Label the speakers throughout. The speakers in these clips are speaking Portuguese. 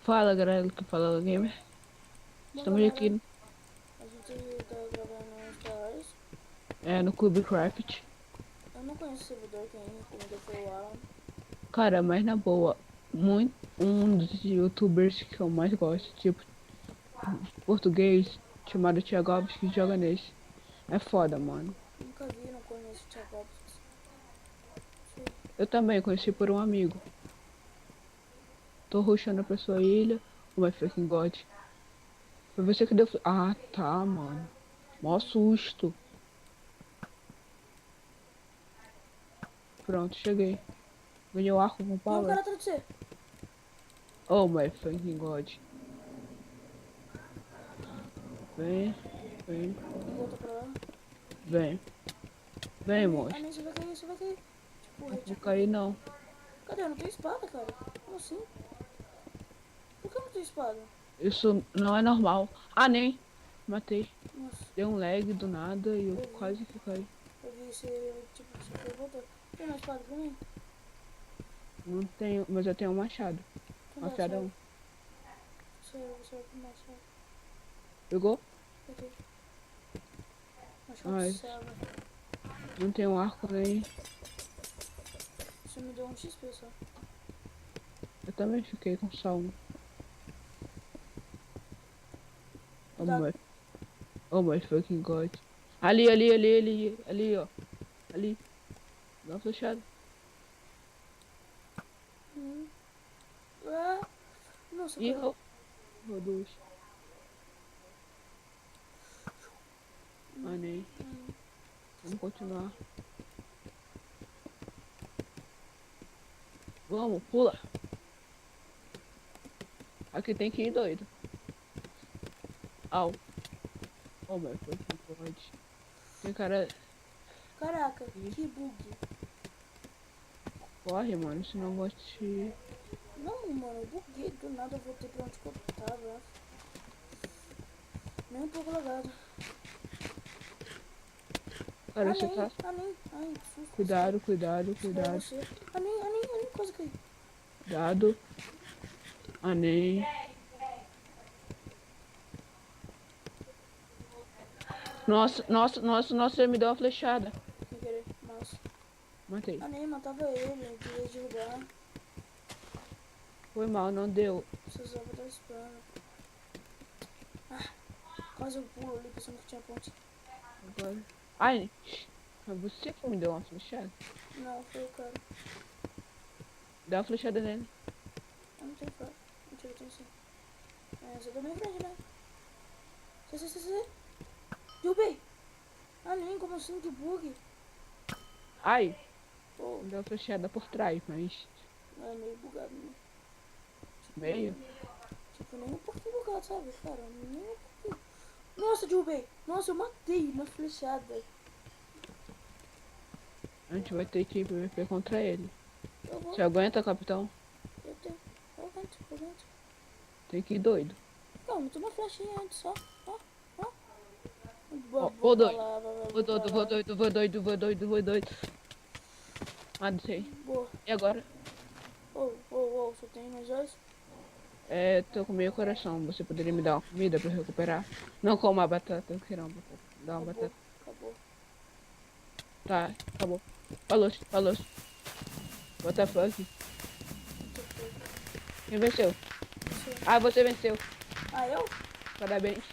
Speaker 1: Fala, galera, que fala gamer.
Speaker 2: Bom,
Speaker 1: Estamos
Speaker 2: galera,
Speaker 1: aqui
Speaker 2: a gente tá gravando Star Wars.
Speaker 1: no Cube Craft.
Speaker 2: Eu não conheço o servidor, quem recomendou foi o Alan.
Speaker 1: Cara, mas na boa, um dos youtubers que eu mais gosto, tipo, português, chamado Thiago Alves, que joga nesse. É foda, mano.
Speaker 2: Nunca vi, não conheço o Thiago Alves.
Speaker 1: Eu também conheci por um amigo. Tô rushando pra sua ilha. Oh my fucking god. Foi você que deu. Ah, tá, mano. Mó susto. Pronto, cheguei. Ganhei o arco com
Speaker 2: Tem um
Speaker 1: power.
Speaker 2: cara atrás de você.
Speaker 1: Oh my fucking god. Vem, vem,
Speaker 2: Volta pra lá.
Speaker 1: vem. Vem,
Speaker 2: Ah,
Speaker 1: monstro.
Speaker 2: nem você vai cair, você vai cair.
Speaker 1: Não
Speaker 2: Te
Speaker 1: vou
Speaker 2: empurrei.
Speaker 1: cair, não.
Speaker 2: Cadê? Eu não tenho espada, cara. Como assim? Por que eu não tenho espada?
Speaker 1: Isso não é normal. Ah, nem. Matei.
Speaker 2: Nossa,
Speaker 1: Deu um lag do nada e eu
Speaker 2: eu vi.
Speaker 1: quase que caí.
Speaker 2: Eu vi você, tipo, você foi voltar. Tem uma espada pra mim?
Speaker 1: Não tenho, mas eu tenho um machado.
Speaker 2: Então dá, serve.
Speaker 1: Machadão.
Speaker 2: Serve pro machado.
Speaker 1: Pegou?
Speaker 2: Peguei. Machado
Speaker 1: Mas
Speaker 2: serve.
Speaker 1: não tenho arco nem.
Speaker 2: Você me deu um XP só.
Speaker 1: Eu também fiquei com só um. Oh
Speaker 2: Cuidado.
Speaker 1: my, oh my fucking god. Ali, ó. Ali. Dá uma flechada.
Speaker 2: Hum. Ah, nossa,
Speaker 1: Ih,
Speaker 2: cara.
Speaker 1: rodou. Ah, nem. Vamos continuar. Vamos, pula. Aqui tem que ir doido. Au. Oh my fucking god. Tem cara.
Speaker 2: Caraca,
Speaker 1: Ih,
Speaker 2: que bug.
Speaker 1: corre, mano. Se não gosta de.
Speaker 2: Não, mano, eu buguei do nada, eu voltei pra onde que eu tava. Nem um pouco lagado.
Speaker 1: Cara, você tá.
Speaker 2: Ai, que susto, quase caí.
Speaker 1: Cuidado, cuidado,
Speaker 2: Isso foi
Speaker 1: cuidado.
Speaker 2: você. Quase caí.
Speaker 1: Cuidado. Ah, nem. Nossa, ele me deu uma flechada.
Speaker 2: Sem querer, mas.
Speaker 1: Matei.
Speaker 2: Matava ele, eu queria derrubar.
Speaker 1: Foi mal, não deu.
Speaker 2: Precisava dar spam. Ah, quase eu pulo ali pensando que tinha ponte.
Speaker 1: Agora. Ai, foi você que me deu uma flechada.
Speaker 2: Não, foi o cara.
Speaker 1: Dá uma flechada nele.
Speaker 2: Eu não tenho fora. Mentira, eu tenho sim. Você tá bem grande, né? Você. Derrubei! Como assim? Que bug?
Speaker 1: Ai,
Speaker 2: Pô,
Speaker 1: me deu uma flechada por trás, mas.
Speaker 2: é meio bugado, né?
Speaker 1: Meio.
Speaker 2: Nem um pouquinho bugado, sabe? Cara, nem um pouquinho. Nossa, derrubei! Nossa, eu matei uma flechada.
Speaker 1: A gente vai ter que ir PVP contra ele.
Speaker 2: Eu vou,
Speaker 1: Você aguenta, capitão?
Speaker 2: eu tenho. Eu aguento.
Speaker 1: Tem que ir doido.
Speaker 2: Não, não uma flechinha antes só. Ó, ó.
Speaker 1: Ó,
Speaker 2: Vou
Speaker 1: vou
Speaker 2: pra
Speaker 1: doido.
Speaker 2: lá,
Speaker 1: Vou
Speaker 2: vou pra
Speaker 1: doido, vou
Speaker 2: lá.
Speaker 1: doido, vou doido, vou doido, vou doido. Ah, não sei.
Speaker 2: Boa.
Speaker 1: E agora?
Speaker 2: Só tem mais dois?
Speaker 1: É, tô com meio coração. Você poderia me dar uma comida pra eu recuperar? Não como a batata, eu quero uma batata. Dá uma
Speaker 2: Acabou,
Speaker 1: batata.
Speaker 2: acabou.
Speaker 1: Tá, acabou. Falou. What the fuck?
Speaker 2: Muito feio.
Speaker 1: Quem venceu?
Speaker 2: Você.
Speaker 1: Ah, você venceu.
Speaker 2: Eu?
Speaker 1: Parabéns.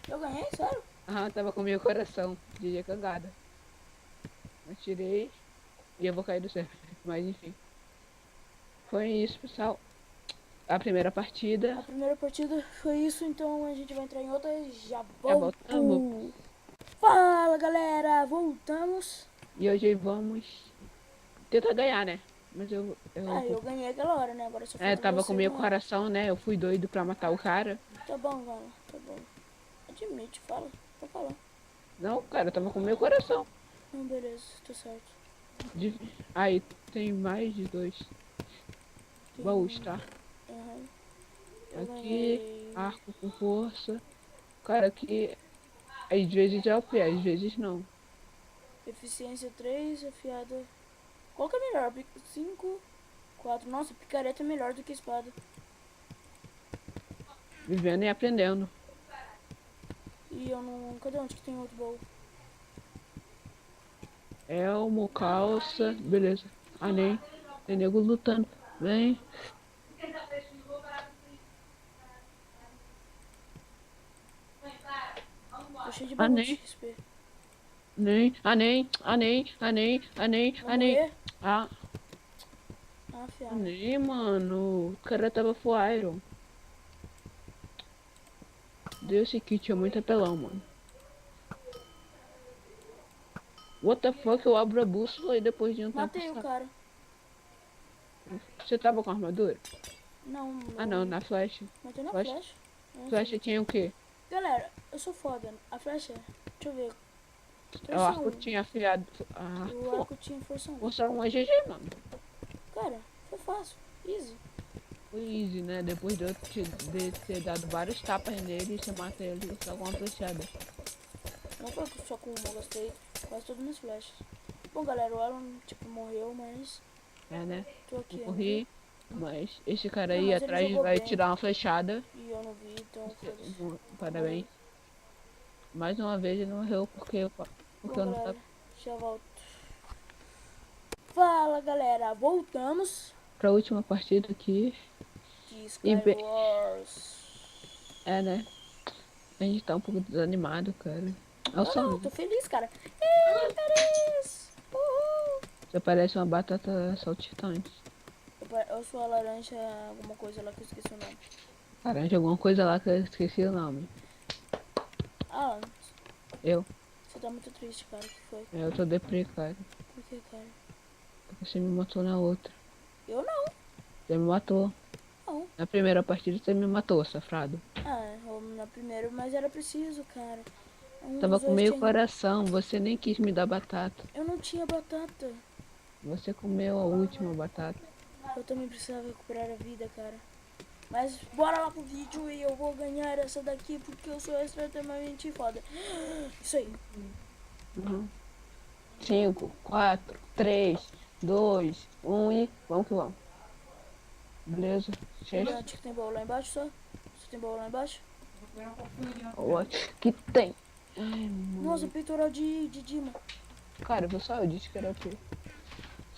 Speaker 2: Eu ganhei? Sério?
Speaker 1: Aham, tava com meio coração. DJ cagada. Mas tirei e eu vou cair do server. Mas enfim. Foi isso, pessoal. A primeira
Speaker 2: A
Speaker 1: partida.
Speaker 2: primeira partida foi isso, então a gente vai entrar em outra e já
Speaker 1: Já voltamos.
Speaker 2: volto. Fala, galera! Voltamos.
Speaker 1: E hoje vamos tentar ganhar, né? Mas
Speaker 2: Eu ganhei aquela hora, né? Agora só falta
Speaker 1: tava com
Speaker 2: você
Speaker 1: meio
Speaker 2: ganhar.
Speaker 1: coração, né? Eu fui doido pra matar o cara.
Speaker 2: Tá bom, mano. Tá bom. Admite, fala. Tá falando.
Speaker 1: Não, cara, eu tava com meio coração.
Speaker 2: Não, beleza. Tá certo.
Speaker 1: De... Aí tem mais de dois baús,
Speaker 2: Tem...
Speaker 1: tá?
Speaker 2: Aham. Eu
Speaker 1: Aqui,
Speaker 2: ganhei...
Speaker 1: arco com força. Cara, aqui às vezes é o pé, às vezes não.
Speaker 2: Eficiência 3, afiada... Qual que é melhor? 5, 4. Nossa, picareta é melhor do que espada.
Speaker 1: Vivendo e aprendendo.
Speaker 2: E eu não... Cadê onde que tem outro baú?
Speaker 1: Elmo, calça, beleza. Ah, nem. Tem nego lutando. Vem.
Speaker 2: Tô cheio de
Speaker 1: Ah,
Speaker 2: baú de
Speaker 1: nem.
Speaker 2: XP.
Speaker 1: Nem. Ah, nem. Ah, nem. Ah, nem. Ah, nem.
Speaker 2: Vai
Speaker 1: Ah, nem.
Speaker 2: morrer?
Speaker 1: Ah,
Speaker 2: Ah,
Speaker 1: ah,
Speaker 2: fiado.
Speaker 1: nem, mano. O cara tava full iron. Deu esse kit, é muito apelão, mano. What the fuck, eu abro a bússola e depois de um tempo
Speaker 2: Matei o
Speaker 1: sai.
Speaker 2: cara.
Speaker 1: Você tava com armadura?
Speaker 2: Não,
Speaker 1: Ah, não,
Speaker 2: eu
Speaker 1: na flecha.
Speaker 2: matei na
Speaker 1: Flecha,
Speaker 2: flecha. Eu não
Speaker 1: flecha
Speaker 2: sabia.
Speaker 1: tinha o quê?
Speaker 2: Galera, eu sou foda. A flecha, deixa eu ver.
Speaker 1: O
Speaker 2: Força
Speaker 1: arco
Speaker 2: 1.
Speaker 1: tinha afiado. Ah,
Speaker 2: O
Speaker 1: pô.
Speaker 2: arco tinha força 1.
Speaker 1: Força um é GG, mano.
Speaker 2: Cara, foi fácil. Easy.
Speaker 1: Foi easy, né? Depois de ter dado vários tapas nele, você mata ele só com uma flechada.
Speaker 2: Não foi só com uma, eu gastei quase todas as minhas flechas. Bom, galera, o Alan, tipo, morreu, mas
Speaker 1: É, né?
Speaker 2: tô aqui
Speaker 1: Eu
Speaker 2: ainda.
Speaker 1: corri, mas esse cara
Speaker 2: Não,
Speaker 1: aí
Speaker 2: mas ele
Speaker 1: atrás
Speaker 2: jogou
Speaker 1: vai
Speaker 2: bem.
Speaker 1: tirar uma flechada.
Speaker 2: E eu não vi, então foda-se.
Speaker 1: Parabéns. Mais uma vez ele morreu porque
Speaker 2: Bom,
Speaker 1: eu não
Speaker 2: galera,
Speaker 1: tava.
Speaker 2: já volto. Fala, galera, voltamos
Speaker 1: Pra última partida aqui.
Speaker 2: de
Speaker 1: E
Speaker 2: Skywars.
Speaker 1: é, né? A gente tá um pouco desanimado, cara. É o
Speaker 2: Eu não,
Speaker 1: som.
Speaker 2: tô feliz, cara. Ih, feliz! Uhul!
Speaker 1: Você parece uma batata saltitante.
Speaker 2: Eu sou a laranja, alguma coisa lá que eu esqueci o nome.
Speaker 1: Laranja, alguma coisa lá que eu esqueci o nome.
Speaker 2: Alan,
Speaker 1: Eu.
Speaker 2: você tá muito triste, cara. O que foi?
Speaker 1: Eu tô deprê, cara.
Speaker 2: Por que, cara?
Speaker 1: Porque você me matou na outra.
Speaker 2: Eu não,
Speaker 1: Você me matou.
Speaker 2: não.
Speaker 1: Na primeira partida você me matou, safado.
Speaker 2: Ah, eu na primeira, mas era preciso, cara. Um
Speaker 1: Tava
Speaker 2: dos
Speaker 1: com
Speaker 2: dois
Speaker 1: meio
Speaker 2: tinha...
Speaker 1: coração, você nem quis me dar batata.
Speaker 2: Eu não tinha batata.
Speaker 1: Você comeu a última batata.
Speaker 2: Eu também precisava recuperar a vida, cara. Mas bora lá pro vídeo e eu vou ganhar essa daqui porque eu sou extremamente foda. Isso aí.
Speaker 1: Uhum. 5, 4, 3, 2, 1 e vamos que vamos. Beleza?
Speaker 2: Lembrando que tem baú lá embaixo só. Você tem baú lá embaixo?
Speaker 1: Ótimo. Que tem. Ai,
Speaker 2: Nossa,
Speaker 1: mano.
Speaker 2: peitoral de Dima.
Speaker 1: Cara, pessoal, eu disse que era o quê?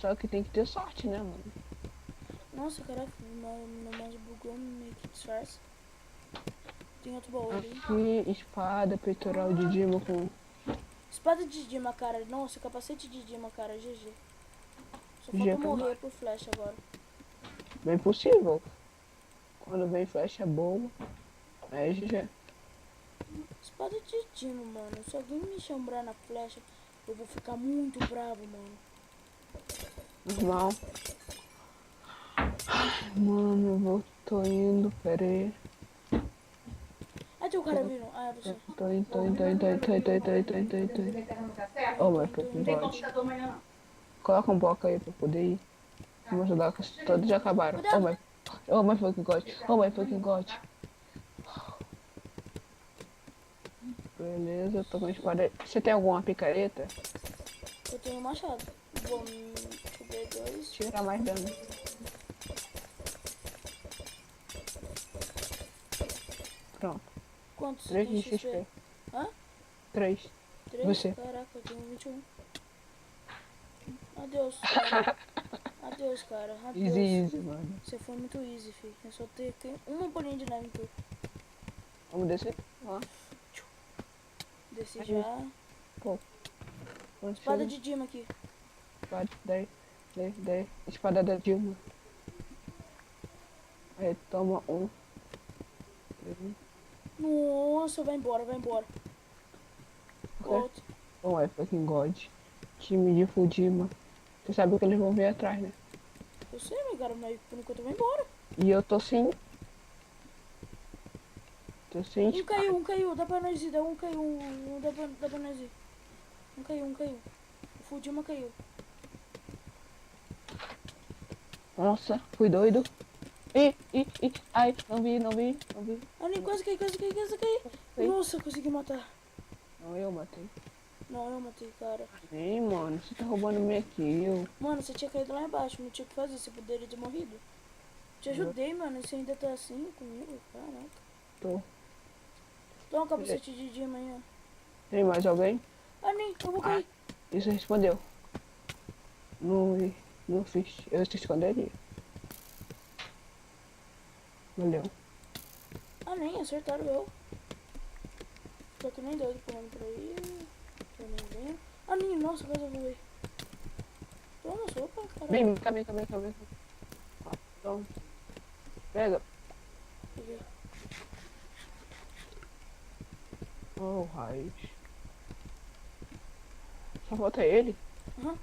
Speaker 1: Só que tem que ter sorte, né, mano?
Speaker 2: Nossa, caraca, meu mouse bugou, meio que disfarça. Tem outro baú ali.
Speaker 1: Aqui, espada, peitoral de Dima com...
Speaker 2: Espada de Dima, cara. Nossa, capacete de Dima, cara. GG. Só
Speaker 1: GG
Speaker 2: falta morrer
Speaker 1: também.
Speaker 2: por flecha agora.
Speaker 1: Bem possível. Quando vem flecha boa, é GG.
Speaker 2: Espada de Dima, mano. Se alguém me chambrar na flecha, eu vou ficar muito bravo, mano.
Speaker 1: Normal. Mano, tô indo, pera aí.
Speaker 2: Ah, tem o cara vindo. Ah, é você.
Speaker 1: Tô indo, tô indo, tô indo, tô indo, tô indo, tô indo, tô indo, tô indo, tô indo. Oh, my fucking god. Coloca um bloco aí pra poder ir. Vamos ajudar, que todos já acabaram.
Speaker 2: Cuidado.
Speaker 1: Oh my fucking god. Oh my fucking god. Beleza, eu tô com espada. Você tem alguma picareta?
Speaker 2: Eu tenho um machado. Bom, deixa eu ver, 2.
Speaker 1: Tira mais dano. Pronto.
Speaker 2: Quantos
Speaker 1: 3
Speaker 2: tem
Speaker 1: de
Speaker 2: XP?
Speaker 1: XP.
Speaker 2: Hã?
Speaker 1: 3.
Speaker 2: 3?
Speaker 1: Você.
Speaker 2: Caraca, eu tenho 21. Adeus, cara. Adeus, cara. Adeus.
Speaker 1: Easy, easy, mano.
Speaker 2: Você foi muito easy, filho. Eu só tenho uma bolinha de neve em tu.
Speaker 1: Vamos descer? Ó.
Speaker 2: Desci
Speaker 1: Aí,
Speaker 2: já.
Speaker 1: pô.
Speaker 2: Espada de Dima aqui.
Speaker 1: Espada, 10, 10, 10. Espada da Dilma. Aí, toma um.
Speaker 2: Nossa, vai embora, vai embora. Volta.
Speaker 1: Oh my fucking god. Time de Fudima. Você sabe que eles vão vir atrás, né?
Speaker 2: Eu sei, meu cara, mas por enquanto vai embora.
Speaker 1: E eu tô sem. Tô sem
Speaker 2: Um
Speaker 1: espada.
Speaker 2: caiu, um caiu. Dá pra nós ir, dá um caiu. Dá pra nós ir. Um caiu, um caiu. O Fudima caiu.
Speaker 1: Nossa, fui doido. Ih. Ai, não vi, não vi, não vi.
Speaker 2: Ali, quase caí, quase caí, quase caí.
Speaker 1: Sei.
Speaker 2: Nossa, consegui matar.
Speaker 1: Não, eu matei.
Speaker 2: Não, eu matei, cara.
Speaker 1: Ei, mano, você tá roubando minha kill.
Speaker 2: Mano, você tinha caído lá embaixo, não tinha o que fazer, você poderia ter morrido. Te ajudei, mano, e você ainda tá assim comigo, caraca.
Speaker 1: Tô.
Speaker 2: Toma um capacete de dia amanhã.
Speaker 1: Tem mais alguém?
Speaker 2: Ah, nem, eu vou cair.
Speaker 1: Isso respondeu. Não, não fiz. Eu te esconderia. Valeu.
Speaker 2: Ah, nem, acertaram eu. Tô que nem doido pulando por aí. Tô nem vendo. Ah, nem, nossa, quase eu voei. Toma, sopa, caralho.
Speaker 1: Vem, cá, vem. Então, pega.
Speaker 2: Peguei.
Speaker 1: Oh, raios. Só falta ele.
Speaker 2: Aham.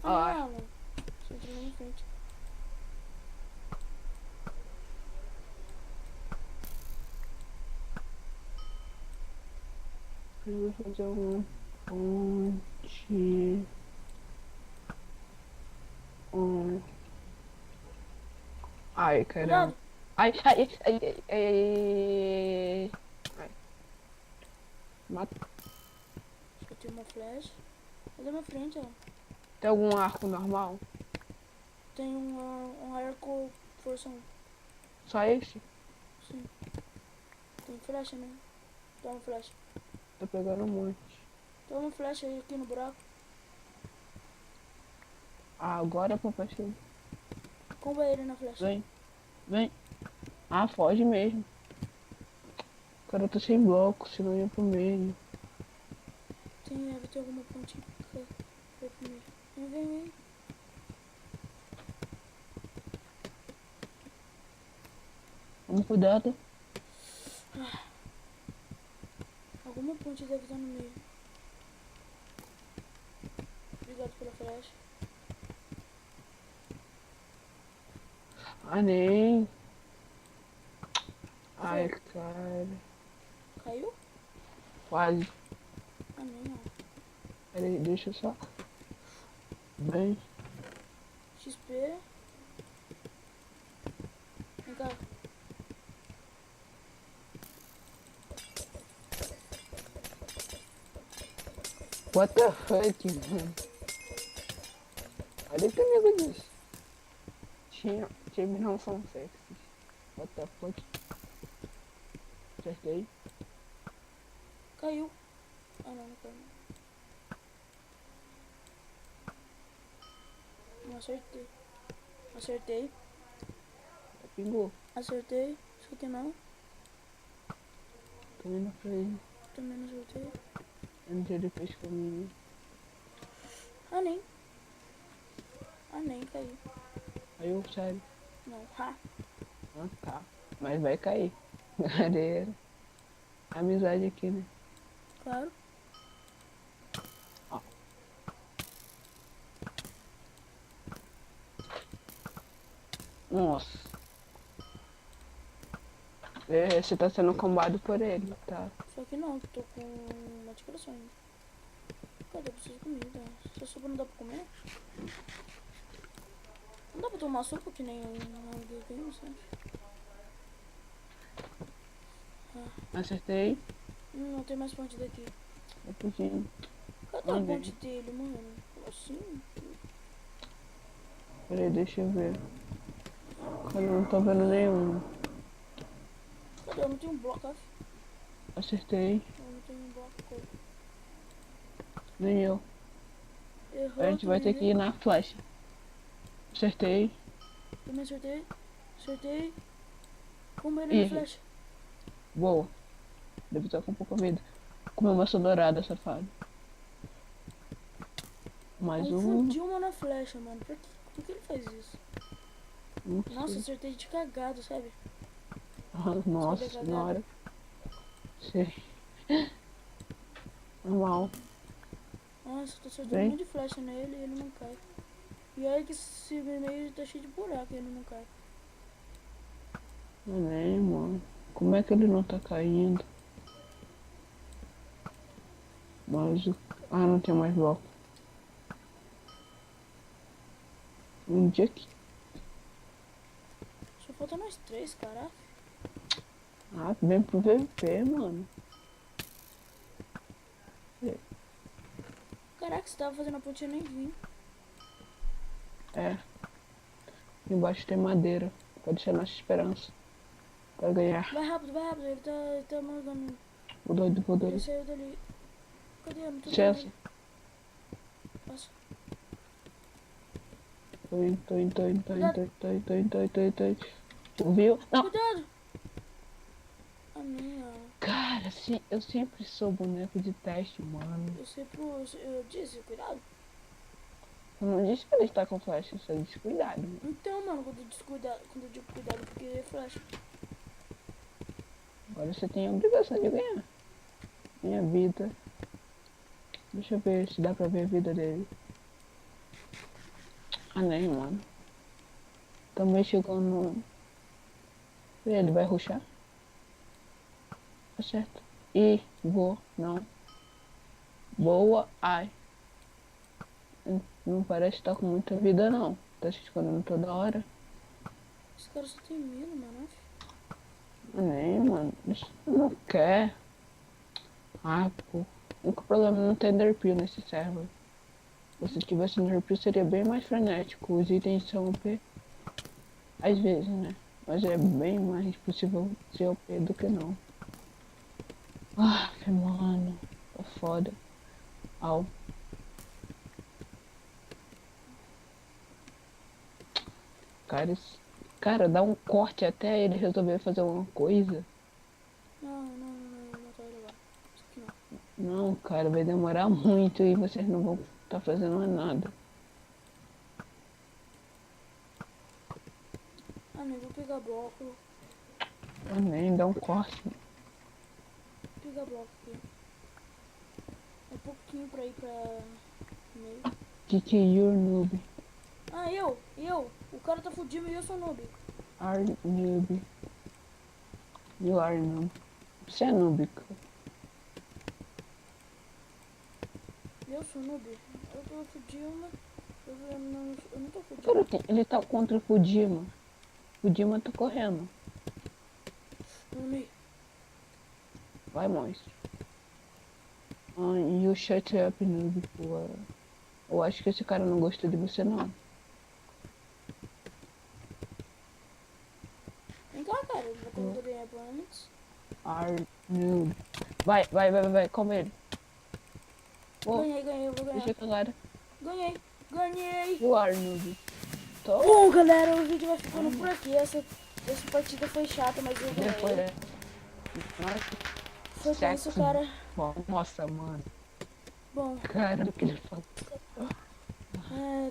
Speaker 2: Ah,
Speaker 1: Ah,
Speaker 2: não, mano. Você entrou na minha frente.
Speaker 1: eu vou fazer uma ponte. Um... Ai, caramba.
Speaker 2: Cuidado.
Speaker 1: Ai. Mata.
Speaker 2: Eu tenho uma flash. Olha na minha frente, ó.
Speaker 1: Tem algum arco normal?
Speaker 2: Tem um arco força 1.
Speaker 1: Só esse?
Speaker 2: Sim. Tem flecha, né? Toma flecha.
Speaker 1: Tô pegando um monte.
Speaker 2: Toma flecha aí aqui no buraco.
Speaker 1: Ah, agora é pra partir.
Speaker 2: Comba ele na flecha.
Speaker 1: Vem. Ah, foge mesmo. Cara, eu tô sem bloco, senão eu ia pro meio.
Speaker 2: Deve ter alguma ponte pra ir primeiro. Vem.
Speaker 1: Vamos cuidado.
Speaker 2: Alguma ponte deve estar no meio. Obrigado pela flecha.
Speaker 1: Ah, nem.
Speaker 2: Foi.
Speaker 1: Ai, cara.
Speaker 2: Caiu?
Speaker 1: Quase.
Speaker 2: Ah, nem, ó.
Speaker 1: Peraí, deixa eu só. Bem.
Speaker 2: XP. Vem cá.
Speaker 1: What the fuck, mano? Olha o que o amigo disse. Times não são sexys. What the fuck? Acertei.
Speaker 2: Caiu. Ah, não caiu. Não acertei. Acertei.
Speaker 1: Pingou.
Speaker 2: Acertei. Isso aqui não.
Speaker 1: Tô indo pra ele.
Speaker 2: Também não acertei.
Speaker 1: Onde ele fez comigo.
Speaker 2: Ah, nem. Ah, nem caiu.
Speaker 1: Caiu, sério.
Speaker 2: Não. Ha.
Speaker 1: Ah, tá. Mas vai cair. Galera. Amizade aqui, né?
Speaker 2: Claro.
Speaker 1: Ó. Nossa. Você tá sendo combado por ele, tá?
Speaker 2: Só que não, tô com uma de coração ainda. Cadê? Eu preciso de comida. Se a sopa não dá pra comer? Não dá pra tomar sopa que nem um game, sabe?
Speaker 1: Acertei.
Speaker 2: Não tem mais ponte daqui.
Speaker 1: Rapidinho.
Speaker 2: Cadê a ponte dele, mano? Assim?
Speaker 1: Peraí, deixa eu ver. Eu não tô vendo nenhum.
Speaker 2: Cadê? Eu não tenho um bloco, af.
Speaker 1: Acertei.
Speaker 2: Eu não tenho um bloco.
Speaker 1: Nem eu.
Speaker 2: Errou,
Speaker 1: A gente vai ter que ir na flecha. Acertei.
Speaker 2: Também acertei. Acertei. Como ele na
Speaker 1: Ih,
Speaker 2: flecha?
Speaker 1: boa. Deve estar com pouca vida. Comeu maçã dourada, safado. Mais um.
Speaker 2: Confundi uma na flecha, mano. Por que ele faz isso?
Speaker 1: Não
Speaker 2: Nossa,
Speaker 1: sei.
Speaker 2: acertei de cagado, sabe?
Speaker 1: Nossa
Speaker 2: Sabe a
Speaker 1: senhora. Sei. Normal.
Speaker 2: Nossa, tô acertando um
Speaker 1: Vem.
Speaker 2: monte de flecha nele e ele não cai. E aí que esse meio tá cheio de buraco e ele não cai.
Speaker 1: Nem, mano. Como é que ele não tá caindo? Mas o... Ah, não tem mais bloco. Um dia que...
Speaker 2: Só falta nós três, caraca.
Speaker 1: Ah, vem pro VP, mano.
Speaker 2: Caraca, você tava fazendo a ponte e eu nem vi.
Speaker 1: É. Embaixo tem madeira. Pode ser nossa esperança. Vai ganhar.
Speaker 2: Vai rápido, ele tá mandando.
Speaker 1: Vou doido, vou
Speaker 2: Ele
Speaker 1: doido.
Speaker 2: saiu dali. Cadê? Eu não tô vendo
Speaker 1: Chelsea.
Speaker 2: ele. Passa.
Speaker 1: Tô indo, tô indo, tô indo, tô indo,
Speaker 2: Cuidado,
Speaker 1: tô indo, tô indo, tô indo, tô indo, tô indo, tô indo. Ouviu? Não!
Speaker 2: cuidado! A minha.
Speaker 1: Cara, eu sempre sou boneco de teste, mano.
Speaker 2: Eu disse, cuidado.
Speaker 1: Eu não disse pra ele estar com flash, isso é descuidado. Mano.
Speaker 2: Então, mano, quando eu digo cuidado, porque é flash.
Speaker 1: Agora você tem a obrigação de ganhar. Minha vida. Deixa eu ver se dá pra ver a vida dele. Ah, nem, mano. Também chegou no... Ele vai rushar? Tá certo. Ih, vou, não. Boa, ai. Não parece estar com muita vida, não. Tá se escondendo toda hora.
Speaker 2: Esse cara só tem medo, mano.
Speaker 1: Ah, nem, mano. Isso não quer. Ah, pô. O único problema é não ter Enderpeel nesse server. Se tivesse Enderpeel seria bem mais frenético. Os itens são OP. Às vezes, né? Mas é bem mais possível ser OP do que não. Ah, que mano. Tá foda. Au. Cara, dá um corte até ele resolver fazer uma coisa.
Speaker 2: Não, matar ele agora. Isso aqui não.
Speaker 1: Não, cara, vai demorar muito e vocês não vão estar fazendo nada.
Speaker 2: Ah, nem vou pegar bloco.
Speaker 1: Nem dá um corte.
Speaker 2: Vou pegar bloco aqui. É pouquinho pra ir pra meio.
Speaker 1: Que you're noob.
Speaker 2: Ah, eu. O cara tá fudido e eu sou noob.
Speaker 1: Are noob. You are noob. Você é noob, cara.
Speaker 2: Eu sou noob. Eu tô fudido, mas eu não tô fudido.
Speaker 1: Cara, ele tá contra o Fujima. Fujima tá correndo.
Speaker 2: No meio.
Speaker 1: Vai, monstro. You shut up, noob. Pô. Eu acho que esse cara não gostou de você, não.
Speaker 2: Vem cá, cara. Eu vou contar bem antes.
Speaker 1: Are noob. Vai. Come ele. Pô,
Speaker 2: Ganhei, eu vou ganhar.
Speaker 1: deixa cagada.
Speaker 2: Ganhei.
Speaker 1: You are noob. Tô.
Speaker 2: Bom, galera, o vídeo vai ficando por aqui. Essa partida foi chata, mas eu
Speaker 1: Depois,
Speaker 2: ganhei.
Speaker 1: né? Nossa,
Speaker 2: Foi tenso, cara.
Speaker 1: Nossa, mano.
Speaker 2: Bom,
Speaker 1: Cara, do que ele falou.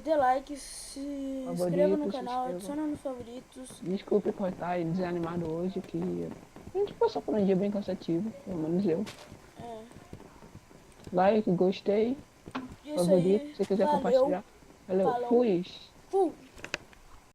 Speaker 2: dê like, se inscreva no
Speaker 1: Favorito, se
Speaker 2: canal,
Speaker 1: inscreva.
Speaker 2: adiciona nos favoritos.
Speaker 1: Desculpe por estar desanimado hoje, que a gente passou por um dia bem cansativo, pelo menos eu.
Speaker 2: É,
Speaker 1: Like, gostei,
Speaker 2: isso
Speaker 1: favorito,
Speaker 2: aí.
Speaker 1: se quiser
Speaker 2: Valeu.
Speaker 1: compartilhar. Valeu,
Speaker 2: Falou.
Speaker 1: fui.
Speaker 2: Fui.